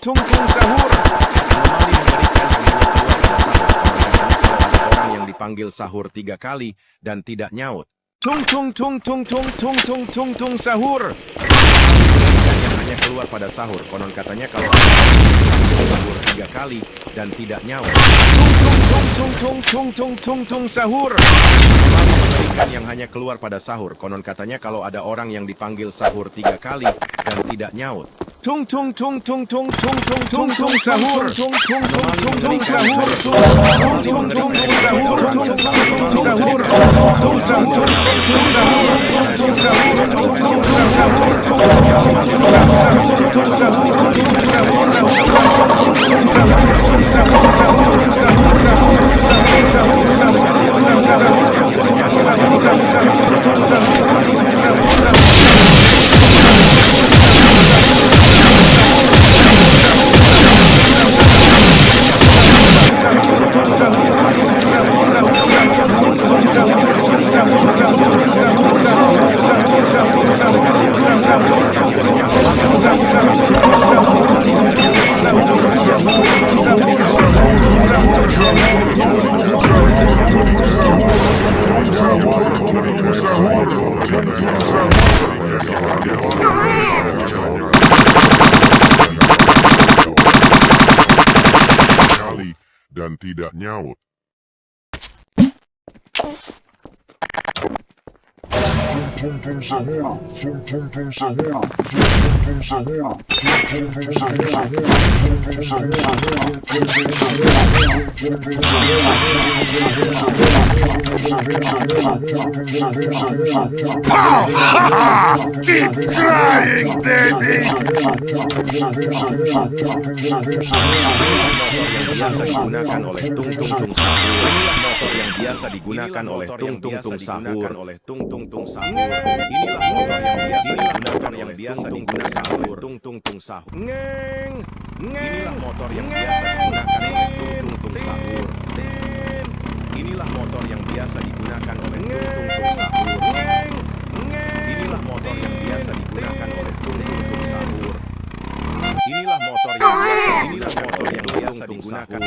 Tung sahur. Orang yang dipanggil sahur 3 kali dan tidak nyaut. Tung sahur. Yang hanya keluar pada sahur. Konon katanya kalau sahur 3 kali dan tidak nyaut. Tung sahur. Ikan yang hanya keluar pada sahur. Konon katanya kalau ada orang yang dipanggil sahur 3 kali dan tidak nyaut. Tung sahur. Dan tidak nyaut. Keep crying, baby! Biasa digunakan oleh tung sahur. Inilah motor yang biasa digunakan oleh tung sahur. Inilah motor yang biasa digunakan oleh tung sahur. Inilah motor yang biasa digunakan oleh tung sahur. Inilah motor yang biasa digunakan oleh tung sahur. Inilah motor yang biasa digunakan oleh tung sahur. Inilah motor yang biasa digunakan.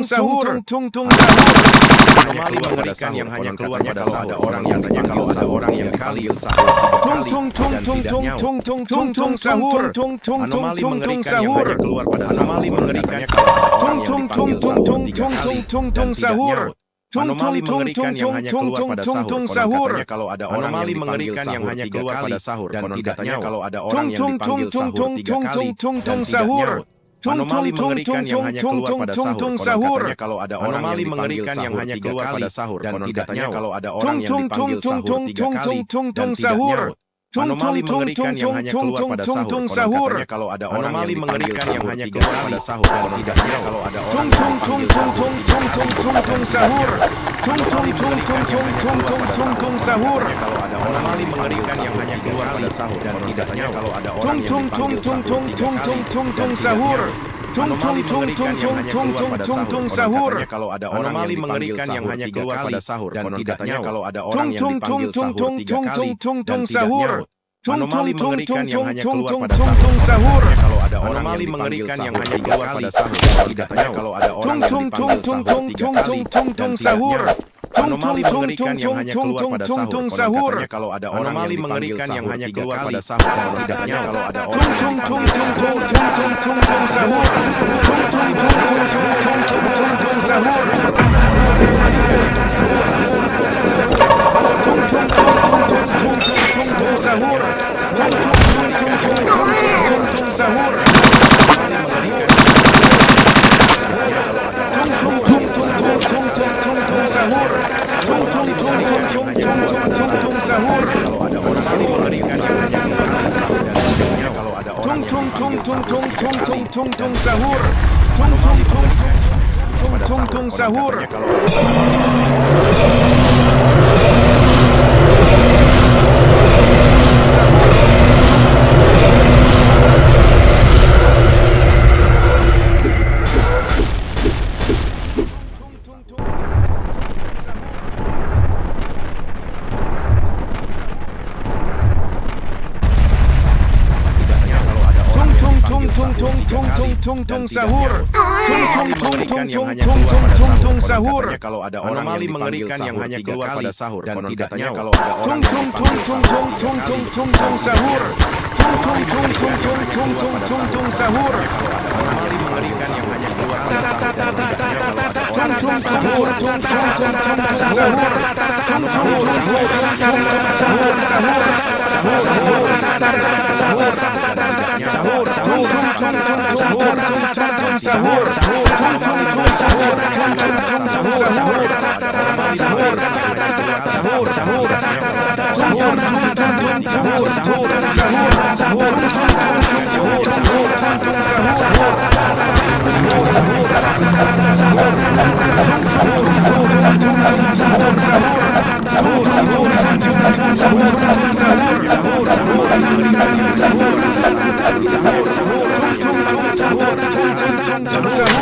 sahur. Anomali mengerikan yang hanya keluar pada saat ada orang yang tanya kalau ada orang yang kali sahur sahur. Anomali mengerikan yang hanya keluar pada anomali mengerikan kalau ada orang yang dipanggil sahur 3 kali sahur. Anomali mengerikan yang hanya keluar pada sahur. Kalau ada orang yang mengerikan yang hanya keluar pada sahur dan tidak nyaut. Kalau ada orang yang dipanggil sahur 3 kali dan tidak nyaut. Anomali mengerikan yang hanya keluar pada sahur. Kalau ada orang yang dipanggil yang hanya keluar pada sahur dan tidak nyaut. Kalau ada orang yang dipanggil sahur 3 kali dan tidak nyaut. Anomali mengerikan yang hanya keluar pada sahur. Kalau ada orang yang mengerikan yang hanya keluar pada sahur dan tidak nyaut. Kalau ada orang yang dipanggil sahur. Sahur. Kalau ada anomali mengerikan yang hanya keluar pada sahur dan tidak nyaut. Kalau ada orang yang dipanggil sahur. Anomali mengerikan yang hanya keluar pada sahur. Kalau ada anomali mengerikan yang hanya keluar pada sahur dan tidak nyaut. Kalau ada orang yang dipanggil sahur 3 kali dan tidak nyaut. Anomali mengerikan yang hanya keluar pada sahur. Kalau ada anomali mengerikan yang hanya keluar pada sahur dan tidak nyaut. Kalau ada orang yang dipanggil sahur 3 kali dan tidak nyaut. Anomali mengerikan yang hanya keluar pada sahur. Kalau ada anomali mengerikan yang hanya keluar pada sahur dan tidak nyaut. Kalau ada orang yang dipanggil sahur. Sahur. Sahur. Kalau ada anomali mengerikan yang hanya keluar pada sahur dan tidak nyaut. Kalau ada orang sahur. Sahur. Anomali mengerikan yang hanya keluar pada sahur dan tidak sahur.